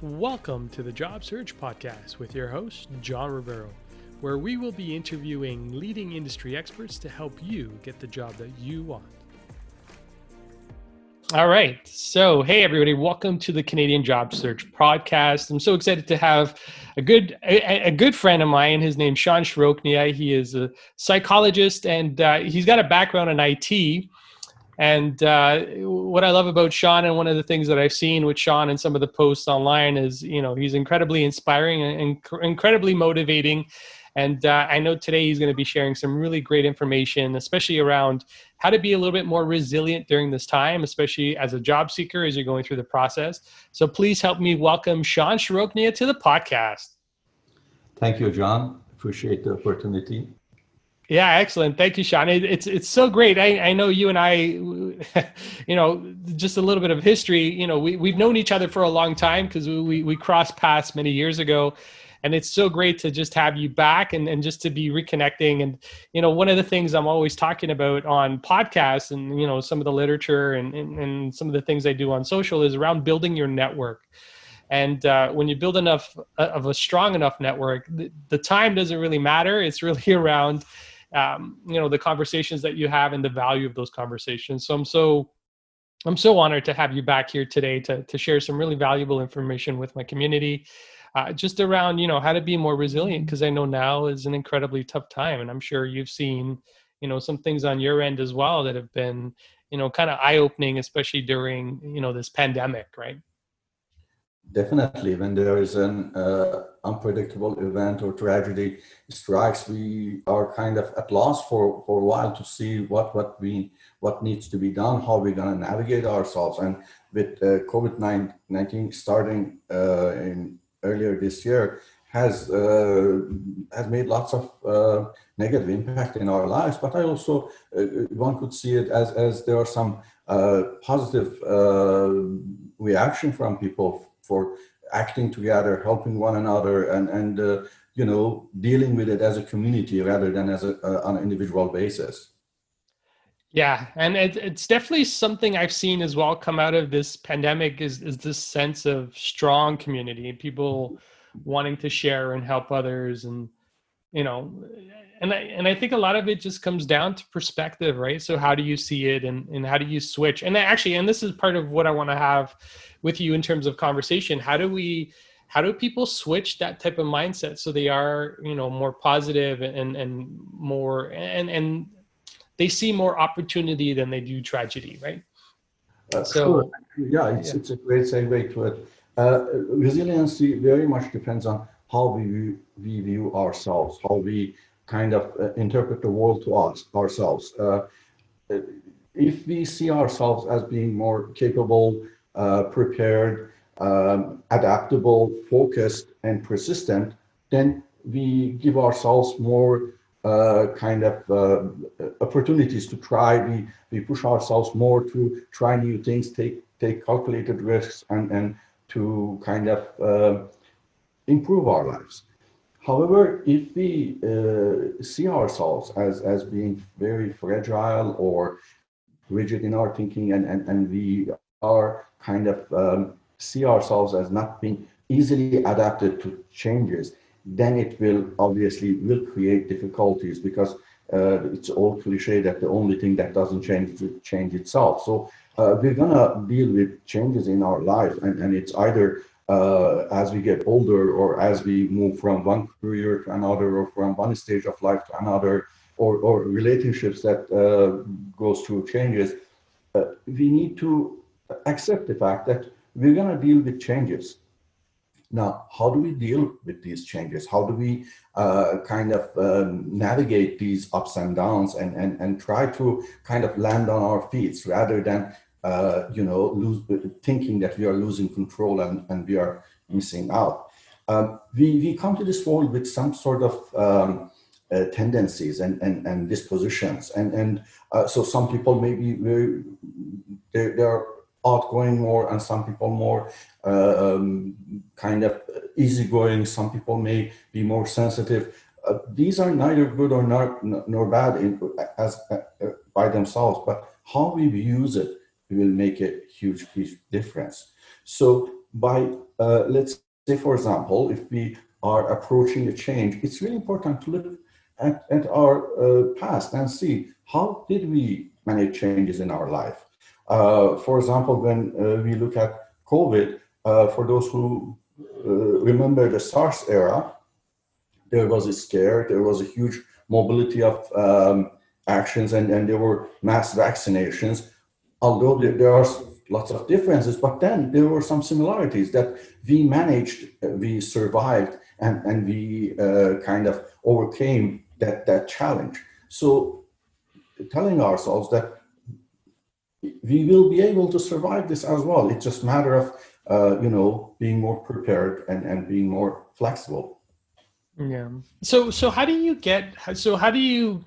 Welcome to the Job Search Podcast with your host, John Rivero, where we will be interviewing leading industry experts to help you get the job that you want. All right. So, hey, everybody, welcome to the Canadian Job Search Podcast. I'm so excited to have a good friend of mine. His name's Sean Shiroknia. He is a psychologist, and he's got a background in IT. And what I love about Sean, and one of the things that I've seen with Sean and some of the posts online is, he's incredibly inspiring and incredibly motivating. And I know today he's going to be sharing some really great information, especially around how to be a little bit more resilient during this time, especially as a job seeker as you're going through the process. So please help me welcome Sean Shiroknia to the podcast. Thank you, John. Appreciate the opportunity. Yeah, excellent. Thank you, Sean. It's so great. I know you and I, just a little bit of history. We've known each other for a long time because we crossed paths many years ago, and it's so great to just have you back and just to be reconnecting. And one of the things I'm always talking about on podcasts and some of the literature and some of the things I do on social is around building your network. And when you build enough of a strong enough network, the time doesn't really matter. It's really around the conversations that you have and the value of those conversations. So I'm so honored to have you back here today to share some really valuable information with my community, just around, how to be more resilient, because I know now is an incredibly tough time. And I'm sure you've seen, some things on your end as well that have been, kind of eye-opening, especially during, this pandemic, right? Definitely, when there is an unpredictable event or tragedy strikes, we are kind of at loss for a while to see what needs to be done, how we're going to navigate ourselves. And with COVID-19 starting in earlier this year, has made lots of negative impact in our lives. But I also one could see it as there are some positive reaction from people for acting together, helping one another, and dealing with it as a community rather than as on an individual basis. Yeah, and it's definitely something I've seen as well come out of this pandemic is this sense of strong community, people wanting to share and help others, and I think a lot of it just comes down to perspective, right? So how do you see it, and how do you switch? And actually, and this is part of what I want to have with you in terms of conversation. How do people switch that type of mindset so they are, more positive and more and they see more opportunity than they do tragedy, right? Sure. Yeah, it's a great segue to it. Resiliency very much depends on how we view ourselves, how we kind of interpret the world to ourselves. If we see ourselves as being more capable, prepared, adaptable, focused, and persistent, then we give ourselves more opportunities to try. We push ourselves more to try new things, take calculated risks, and to kind of improve our lives. However, if we see ourselves as being very fragile or rigid in our thinking, and we are kind of see ourselves as not being easily adapted to changes, then it will create difficulties, because it's all cliche that the only thing that doesn't change will change itself. So we're gonna deal with changes in our life, and it's either as we get older, or as we move from one career to another, or from one stage of life to another, or relationships that goes through changes. We need to accept the fact that we're gonna deal with changes. Now, how do we deal with these changes? How do we navigate these ups and downs, and try to kind of land on our feet rather than thinking that we are losing control and we are missing out? We come to this world with some sort of tendencies and dispositions, and so some people may be they're outgoing more, and some people more kind of easygoing. Some people may be more sensitive. These are neither good nor bad by themselves, but how we use it will make a huge difference. So by, let's say, for example, if we are approaching a change, it's really important to look at our past and see how did we manage changes in our life. For example, when we look at COVID, for those who remember the SARS era, there was a scare, there was a huge mobility of actions, and there were mass vaccinations. Although there are lots of differences, but then there were some similarities that we managed, we survived, and we kind of overcame that challenge. So telling ourselves that we will be able to survive this as well. It's just a matter of being more prepared and being more flexible. Yeah. So how do you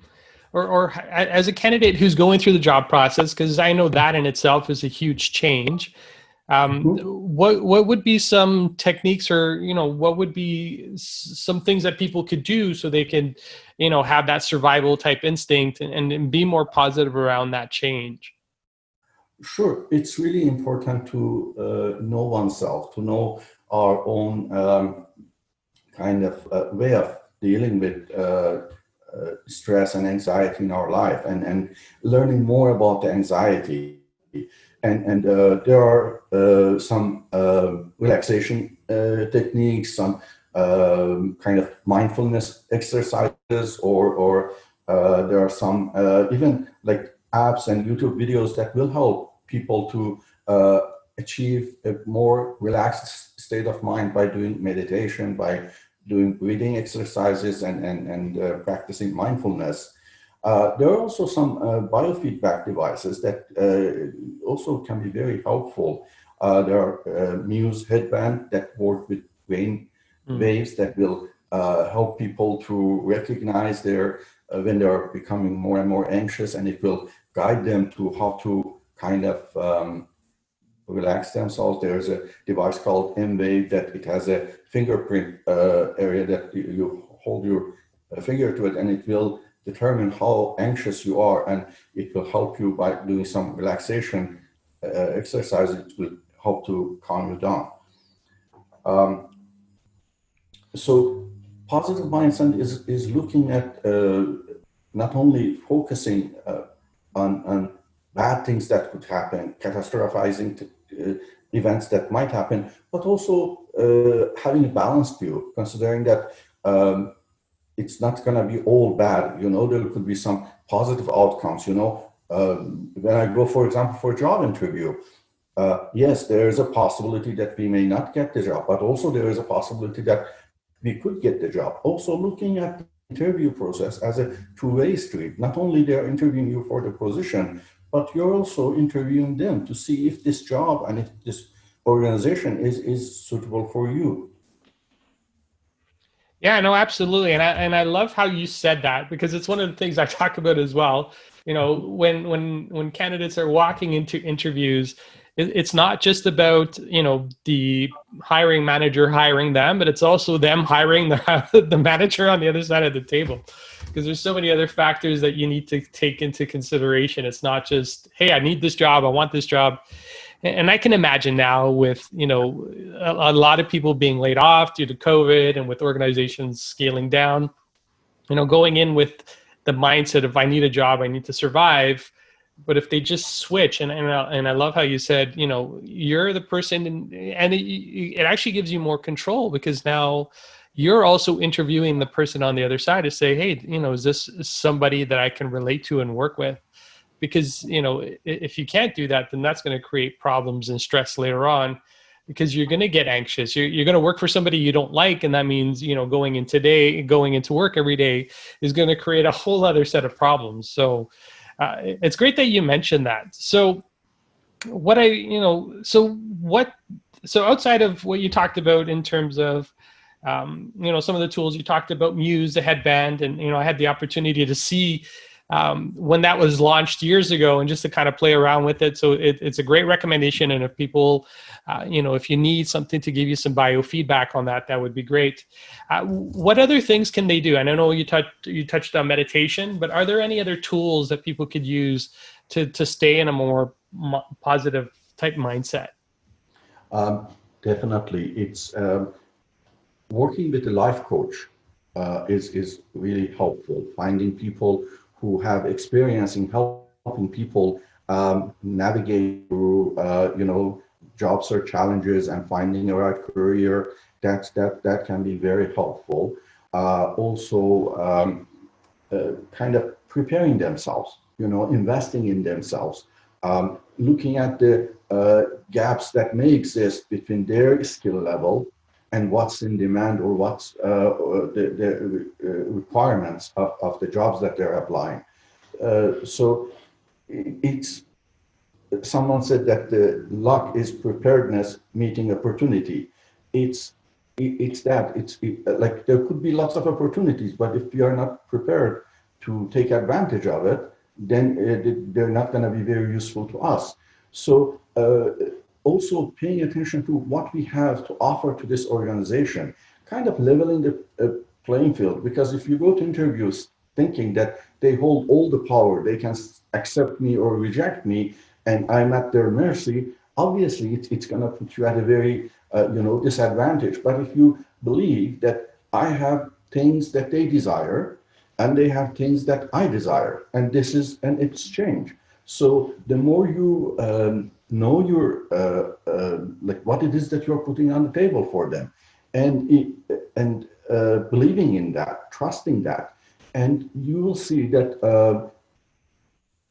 or as a candidate who's going through the job process, because I know that in itself is a huge change. What would be some techniques, or what would be some things that people could do so they can have that survival type instinct and be more positive around that change? Sure, it's really important to know oneself, to know our own kind of way of dealing with stress and anxiety in our life, and learning more about the anxiety. And there are some relaxation techniques, some kind of mindfulness exercises, or there are some even like apps and YouTube videos that will help people to achieve a more relaxed state of mind by doing meditation, by doing breathing exercises, and practicing mindfulness. There are also some biofeedback devices that also can be very helpful. There are Muse headband that work with brain waves that will help people to recognize their when they are becoming more and more anxious, and it will guide them to how to kind of relax themselves. There's a device called M-Wave that it has a fingerprint area that you hold your finger to it, and it will determine how anxious you are, and it will help you by doing some relaxation exercise. It will help to calm you down. So positive mindset is looking at not only focusing on bad things that could happen, catastrophizing events that might happen, but also having a balanced view, considering that it's not going to be all bad. There could be some positive outcomes. When I go, for example, for a job interview, yes, there is a possibility that we may not get the job, but also there is a possibility that we could get the job. Also looking at the interview process as a two-way street. Not only they're interviewing you for the position, but you're also interviewing them to see if this job and if this organization is suitable for you. Yeah, no, absolutely. And I love how you said that, because it's one of the things I talk about as well. When candidates are walking into interviews, it's not just about, the hiring manager hiring them, but it's also them hiring the manager on the other side of the table, because there's so many other factors that you need to take into consideration. It's not just, hey, I need this job, I want this job. And I can imagine now with, a lot of people being laid off due to COVID, and with organizations scaling down, going in with the mindset of, I need a job, I need to survive. But if they just switch, and I love how you said, you're the person, and it actually gives you more control, because now you're also interviewing the person on the other side to say, hey, is this somebody that I can relate to and work with? Because, if you can't do that, then that's going to create problems and stress later on, because you're going to get anxious. You're going to work for somebody you don't like. And that means, going into work every day is going to create a whole other set of problems. So it's great that you mentioned that. So so outside of what you talked about in terms of, some of the tools you talked about, Muse, the headband, and, I had the opportunity to see when that was launched years ago, and just to kind of play around with it. So it's a great recommendation. And if people, if you need something to give you some biofeedback on that, that would be great. What other things can they do? And I know you touched on meditation, but are there any other tools that people could use to stay in a more positive type mindset? Definitely. It's working with a life coach is really helpful. Finding people who have experience in helping people navigate through, job search challenges and finding the right career. That can be very helpful. Also, kind of preparing themselves, investing in themselves, looking at the gaps that may exist between their skill level and what's in demand, or what's the requirements of the jobs that they're applying. So it's someone said that the luck is preparedness meeting opportunity. It's like there could be lots of opportunities, but if you are not prepared to take advantage of it, then they're not going to be very useful to us. So also paying attention to what we have to offer to this organization, kind of leveling the playing field. Because if you go to interviews thinking that they hold all the power, they can accept me or reject me, and I'm at their mercy, obviously it's going to put you at a very disadvantage. But if you believe that I have things that they desire and they have things that I desire, and this is an exchange. So the more you know your like what it is that you're putting on the table for them, and believing in that, trusting that, and you will see that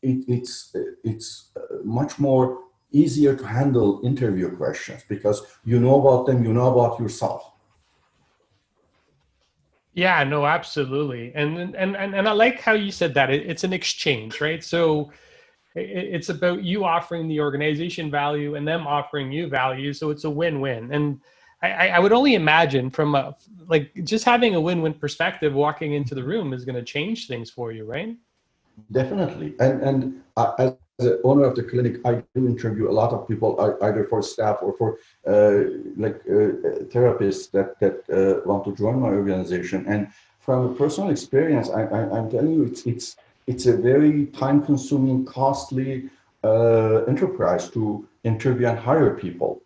it's much more easier to handle interview questions because you know about them, you know about yourself. Yeah, no, absolutely. And I like how you said that it's an exchange, right? So it's about you offering the organization value and them offering you value. So it's a win-win. And I would only imagine from like just having a win-win perspective, walking into the room is going to change things for you, right? Definitely. And as the owner of the clinic, I do interview a lot of people, either for staff or for therapists that want to join my organization. And from a personal experience, I'm telling you, it's a very time-consuming, costly enterprise to interview and hire people.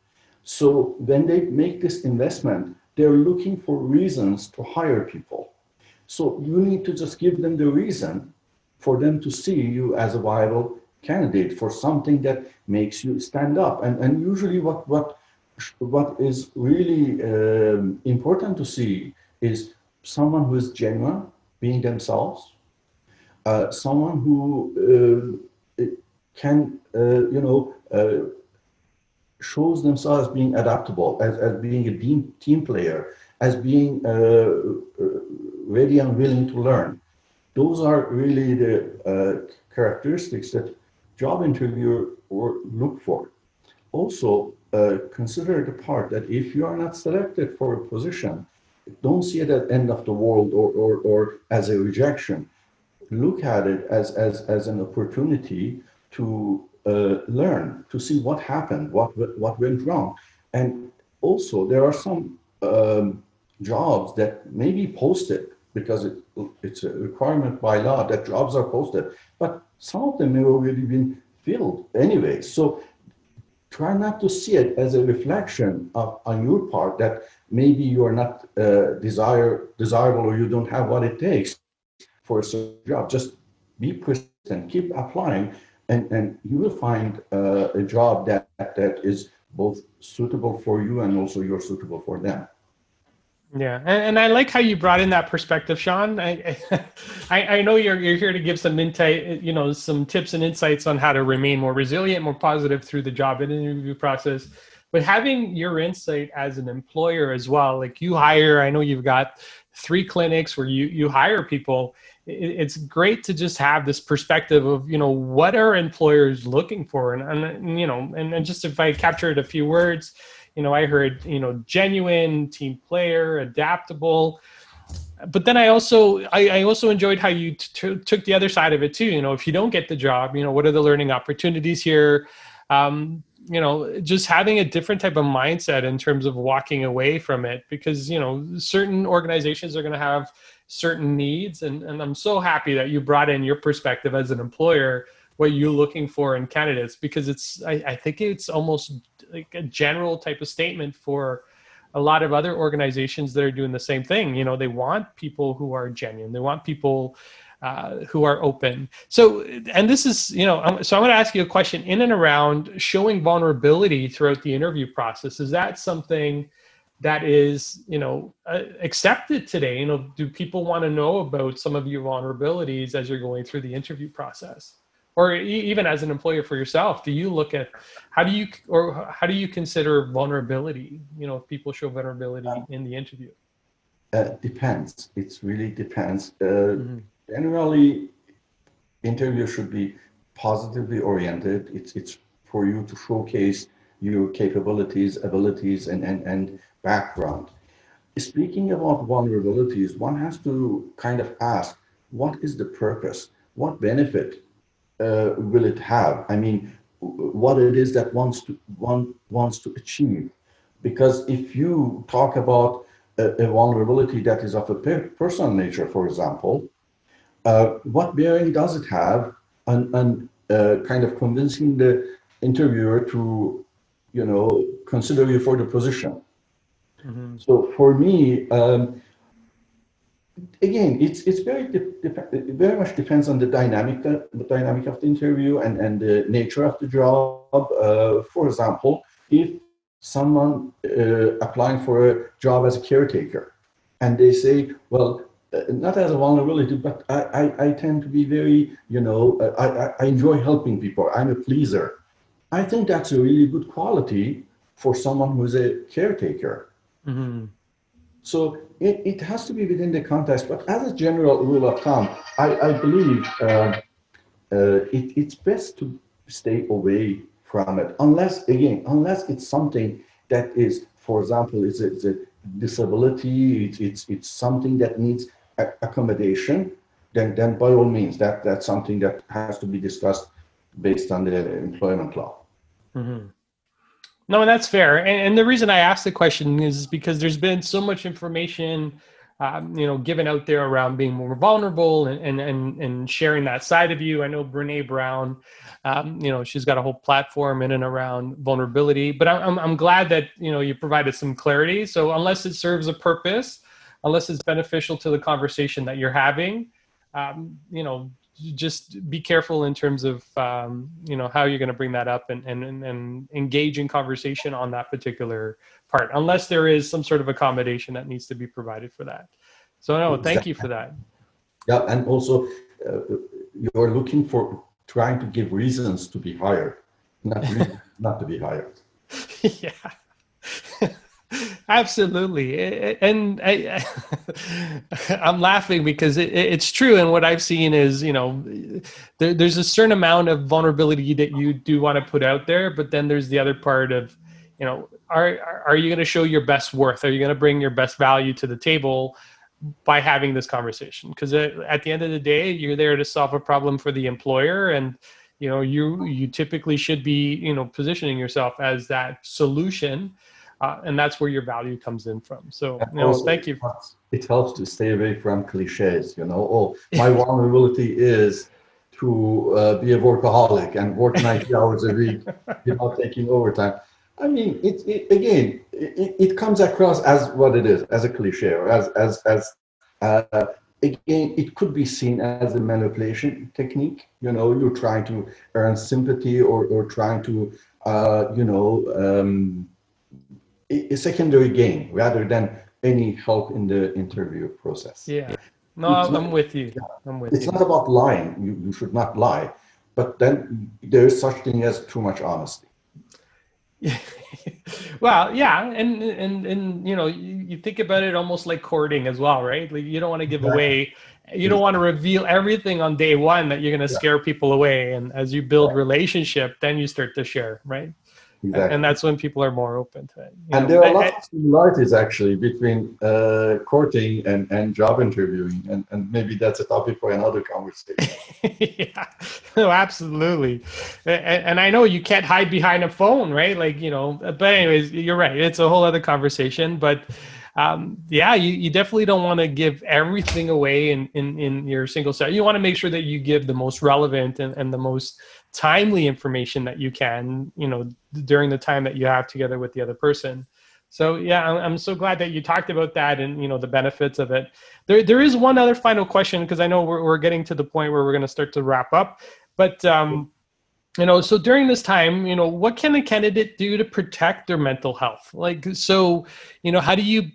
So when they make this investment, they're looking for reasons to hire people. So you need to just give them the reason for them to see you as a viable candidate for something that makes you stand up. And usually what is really important to see is someone who is genuine, being themselves, someone who can, shows themselves as being adaptable, as being a team player, as being ready and willing to learn. Those are really the characteristics that job interviewer look for. Also, consider the part that if you are not selected for a position, don't see it as end of the world or as a rejection. Look at it as an opportunity to learn, to see what happened, what went wrong. And also, there are some jobs that may be posted because it's a requirement by law that jobs are posted, but some of them have already been filled anyway. So try not to see it as a reflection on your part that maybe you are not desirable or you don't have what it takes for a certain job. Just be persistent, keep applying, and you will find a job that is both suitable for you and also you're suitable for them. Yeah, and I like how you brought in that perspective, Sean. I know you're here to give some insight, some tips and insights on how to remain more resilient, more positive through the job interview process. But having your insight as an employer as well, like you hire, I know you've got 3 clinics where you hire people. It's great to just have this perspective of, what are employers looking for? And just if I captured a few words, I heard, genuine, team player, adaptable. But then I also enjoyed how you took the other side of it too. If you don't get the job, what are the learning opportunities here? Just having a different type of mindset in terms of walking away from it, because, certain organizations are going to have certain needs. And I'm so happy that you brought in your perspective as an employer, what you're looking for in candidates, because I think it's almost like a general type of statement for a lot of other organizations that are doing the same thing. They want people who are genuine. They want people who are open. So, and this is, so I'm going to ask you a question in and around showing vulnerability throughout the interview process. Is that something that is, accepted today? Do people want to know about some of your vulnerabilities as you're going through the interview process? Or even as an employer for yourself, do you look at how do you consider vulnerability? If people show vulnerability in the interview. Depends. It really depends. Generally, interview should be positively oriented. It's for you to showcase your capabilities, abilities, and background. Speaking about vulnerabilities, one has to kind of ask, what is the purpose? What benefit will it have? I mean, what it is that one wants to achieve. Because if you talk about a vulnerability that is of a personal nature, for example, what bearing does it have on kind of convincing the interviewer to, consider you for the position? So for me, again, it's very much depends on the dynamic of the interview and the nature of the job. For example, if someone applying for a job as a caretaker, and they say, well, not as a vulnerability, but I tend to be very, I enjoy helping people. I'm a pleaser. I think that's a really good quality for someone who's a caretaker. So it has to be within the context, but as a general rule of thumb, I believe it's best to stay away from it, unless it's something that is, for example, it's a disability, it's something that needs accommodation, then by all means, that's something that has to be discussed based on the employment law. No, and that's fair. And the reason I asked the question is because there's been so much information, given out there around being more vulnerable and sharing that side of you. I know Brene Brown, she's got a whole platform in and around vulnerability. But I'm glad that you provided some clarity. So unless it serves a purpose, unless it's beneficial to the conversation that you're having, just be careful in terms of how you're going to bring that up and engage in conversation on that particular part, unless there is some sort of accommodation that needs to be provided for that. So no, thank you for that. Yeah, and also you're looking for trying to give reasons to be hired, not to be hired. Yeah. Absolutely. And I'm laughing because it's true. And what I've seen is, there's a certain amount of vulnerability that you do want to put out there, but then there's the other part of, are you going to show your best worth? Are you going to bring your best value to the table by having this conversation? Because at the end of the day, you're there to solve a problem for the employer, and you typically should be positioning yourself as that solution. And that's where your value comes in from. So, thank you. It helps to stay away from cliches, my vulnerability is to be a workaholic and work 90 hours a week without taking overtime. I mean, it comes across as what it is, as a cliche, or again, it could be seen as a manipulation technique. You're trying to earn sympathy or trying to, a secondary gain rather than any help in the interview process. Yeah, no, I'm with you. It's not about lying. You should not lie, but then there is such thing as too much honesty. Well, yeah, and you think about it almost like courting as well, right? Like you don't want to give away, you don't want to reveal everything on day one that you're going to scare people away, and as you build relationship, then you start to share, right? Exactly. And that's when people are more open to it. And there are lots of similarities actually between courting and job interviewing, and maybe that's a topic for another conversation. Yeah, no, absolutely. And I know you can't hide behind a phone, right? Like, but anyways, you're right. It's a whole other conversation, but you definitely don't want to give everything away in your single set. You want to make sure that you give the most relevant and the most timely information that you can, during the time that you have together with the other person. So yeah, I'm so glad that you talked about that and, you know, the benefits of it. There is one other final question, because I know we're getting to the point where we're going to start to wrap up, but you know, so during this time, you know, what can a candidate do to protect their mental health? Like, so, you know, how do you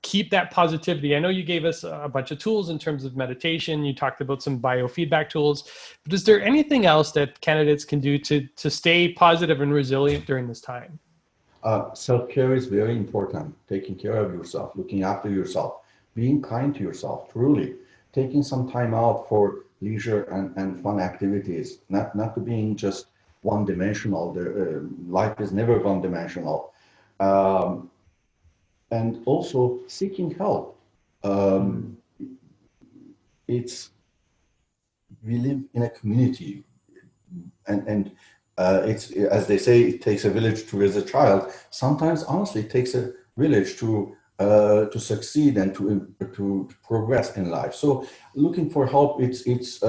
keep that positivity? I know you gave us a bunch of tools in terms of meditation. You talked about some biofeedback tools, but is there anything else that candidates can do to stay positive and resilient during this time? Self-care is very important. Taking care of yourself, looking after yourself, being kind to yourself, truly. Taking some time out for leisure and fun activities, not to being just one-dimensional. Life is never one-dimensional. Um, and also seeking help. Um, it's We live in a community, and it's, as they say, it takes a village to raise a child. Sometimes, honestly, it takes a village to succeed and to progress in life. So, looking for help, it's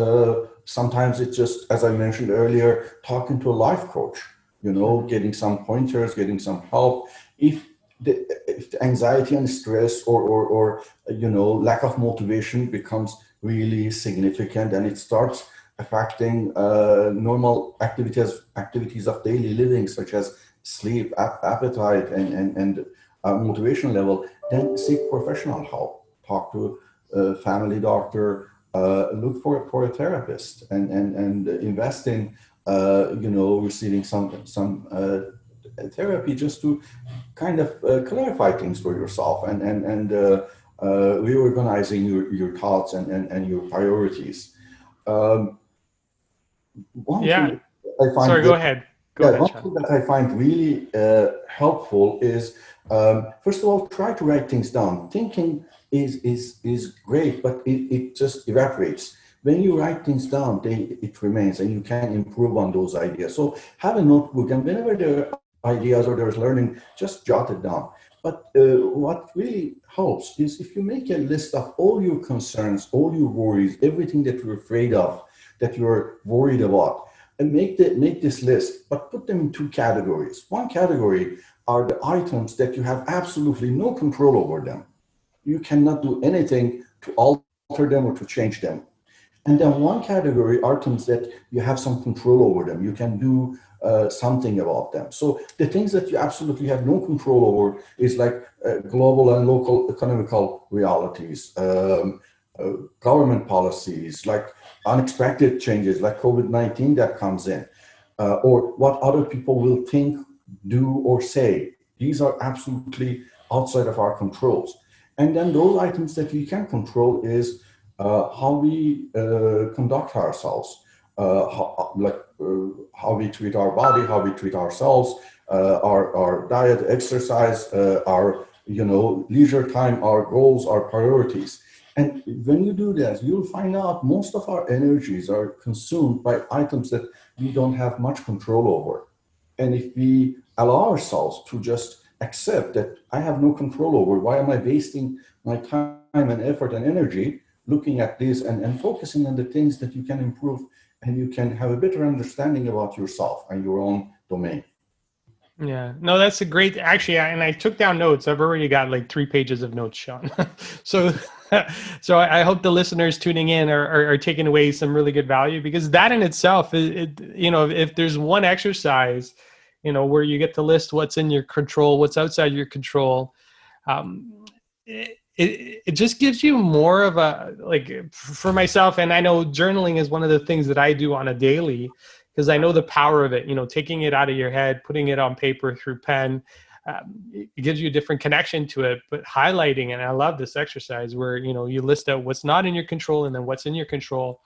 sometimes it's just, as I mentioned earlier, talking to a life coach. You know, getting some pointers, getting some help. If the anxiety and stress or you know, lack of motivation becomes really significant and it starts affecting normal activities of daily living, such as sleep, appetite, and motivation level, then seek professional help. Talk to a family doctor. Look for a therapist, and invest in you know, receiving some therapy, just to kind of clarify things for yourself, and reorganizing your thoughts and your priorities. Um, One Yeah. thing I find Sorry, go that, ahead. Go yeah, ahead, one Sean. thing that I find really helpful is, first of all, try to write things down. Thinking is great, but it just evaporates. When you write things down, it remains, and you can improve on those ideas. So have a notebook, and whenever there are ideas or there's learning, just jot it down. But what really helps is if you make a list of all your concerns, all your worries, everything that you're afraid of, that you're worried about, and make this list, but put them in two categories. One category are the items that you have absolutely no control over them. You cannot do anything to alter them or to change them. And then one category are items that you have some control over them. You can do something about them. So the things that you absolutely have no control over is like global and local economical realities, government policies, like unexpected changes like COVID-19 that comes in, or what other people will think, do, or say. These are absolutely outside of our controls. And then those items that we can control is how we conduct ourselves, how we treat our body, how we treat ourselves, our diet, exercise, our, you know, leisure time, our goals, our priorities. And when you do that, you'll find out most of our energies are consumed by items that we don't have much control over. And if we allow ourselves to just accept that I have no control over, why am I wasting my time and effort and energy looking at this, and focusing on the things that you can improve, and you can have a better understanding about yourself and your own domain. Yeah, no, that's a great, actually, and I took down notes. I've already got like 3 pages of notes, Sean. So, so I hope the listeners tuning in are taking away some really good value, because that in itself, you know, if there's one exercise, you know, where you get to list what's in your control, what's outside your control, it just gives you more of a, like, for myself, and I know journaling is one of the things that I do on a daily, because I know the power of it, you know, taking it out of your head, putting it on paper through pen. It gives you a different connection to it, but highlighting, and I love this exercise where, you know, you list out what's not in your control and then what's in your control.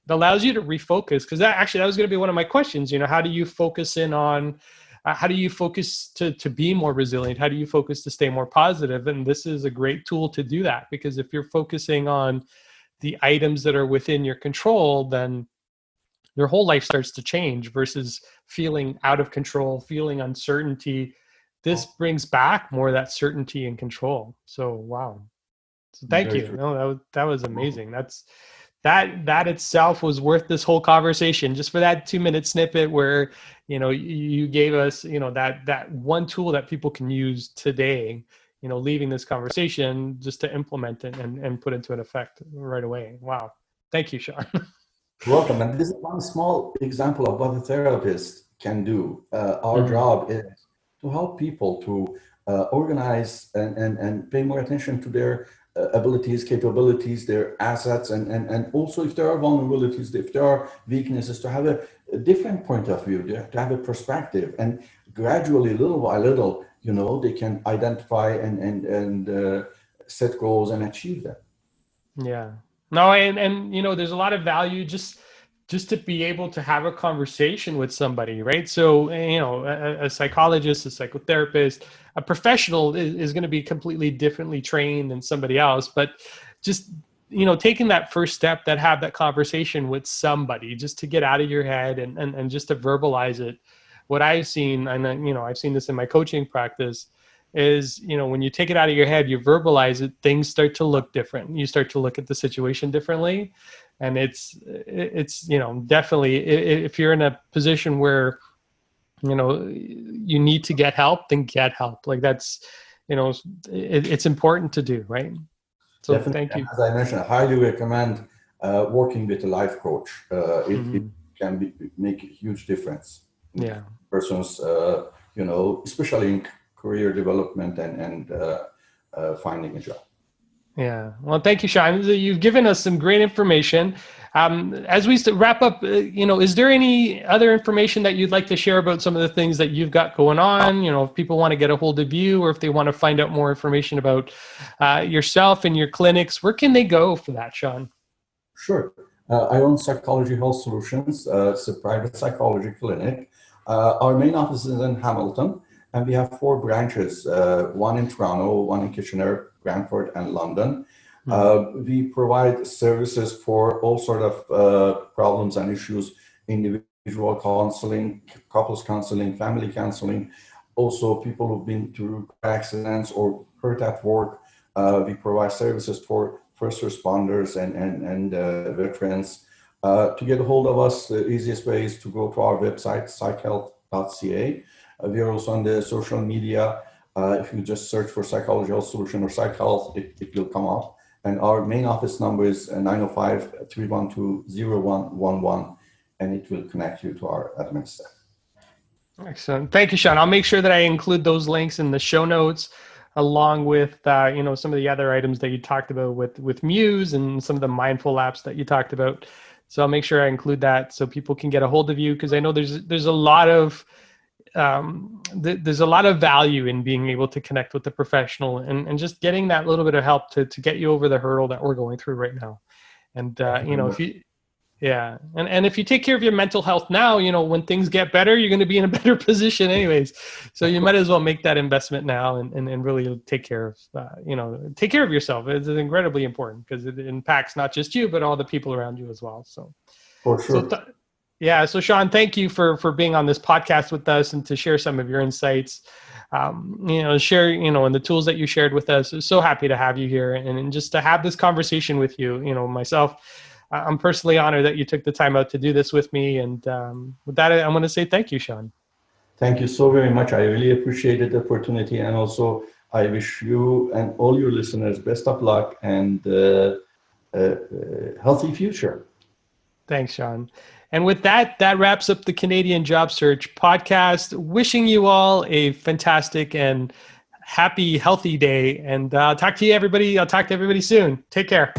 It allows you to refocus, because that was going to be one of my questions. You know, how do you focus in on, how do you focus to be more resilient? How do you focus to stay more positive? And this is a great tool to do that, because if you're focusing on the items that are within your control, then your whole life starts to change, versus feeling out of control, feeling uncertainty. This brings back more of that certainty and control. So, wow. So thank Very you. true. No, that was amazing. that itself was worth this whole conversation, just for that 2-minute snippet where, you gave us, that one tool that people can use today, leaving this conversation just to implement it and put into an effect right away. Wow. Thank you, Sean. You're welcome. And this is one small example of what a therapist can do. Our job is to help people to organize and pay more attention to their abilities, capabilities, their assets, and also if there are vulnerabilities, if there are weaknesses, to have a different point of view, to have a perspective, and gradually, little by little, they can identify and set goals and achieve them. Yeah. No, and there's a lot of value just to be able to have a conversation with somebody, right? So, a psychologist, a psychotherapist, a professional is going to be completely differently trained than somebody else. But just, taking that first step, that have that conversation with somebody, just to get out of your head and just to verbalize it. What I've seen, and I've seen this in my coaching practice, is, when you take it out of your head, you verbalize it, things start to look different. You start to look at the situation differently. And it's definitely, if you're in a position where, you need to get help, then get help. Like that's, it's important to do, right? So definitely. Thank you. As I mentioned, I highly recommend working with a life coach. It can make a huge difference. Yeah. Persons, especially in career development and finding a job. Yeah. Well, thank you, Sean. You've given us some great information. As we wrap up, is there any other information that you'd like to share about some of the things that you've got going on? If people want to get a hold of you, or if they want to find out more information about yourself and your clinics, where can they go for that, Sean? Sure. I own Psychology Health Solutions. It's a private psychology clinic. Our main office is in Hamilton, and we have 4 branches, one in Toronto, one in Kitchener, Brantford, and London. We provide services for all sort of problems and issues: individual counseling, couples counseling, family counseling, also people who've been through accidents or hurt at work. We provide services for first responders and veterans. To get a hold of us, the easiest way is to go to our website, psychealth.ca. We are also on the social media. If you just search for Psychology Health Solution or Psych Health, it will come up. And our main office number is 905-312-0111, and it will connect you to our admin staff. Excellent. Thank you, Sean. I'll make sure that I include those links in the show notes, along with some of the other items that you talked about with Muse and some of the mindful apps that you talked about. So I'll make sure I include that so people can get a hold of you, because I know there's a lot of value in being able to connect with the professional and just getting that little bit of help to get you over the hurdle that we're going through right now. And if you if you take care of your mental health now, when things get better, you're going to be in a better position anyways. So you might as well make that investment now and really take care of take care of yourself. It's incredibly important, because it impacts not just you, but all the people around you as well. So for sure. So Sean, thank you for being on this podcast with us and to share some of your insights, share, and the tools that you shared with us. So happy to have you here and just to have this conversation with you. Myself, I'm personally honored that you took the time out to do this with me. And with that, I'm going to say thank you, Sean. Thank you so very much. I really appreciated the opportunity. And also, I wish you and all your listeners best of luck and a healthy future. Thanks, Sean. And with that wraps up the Canadian Job Search podcast. Wishing you all a fantastic and happy, healthy day. And I'll talk to everybody soon. Take care.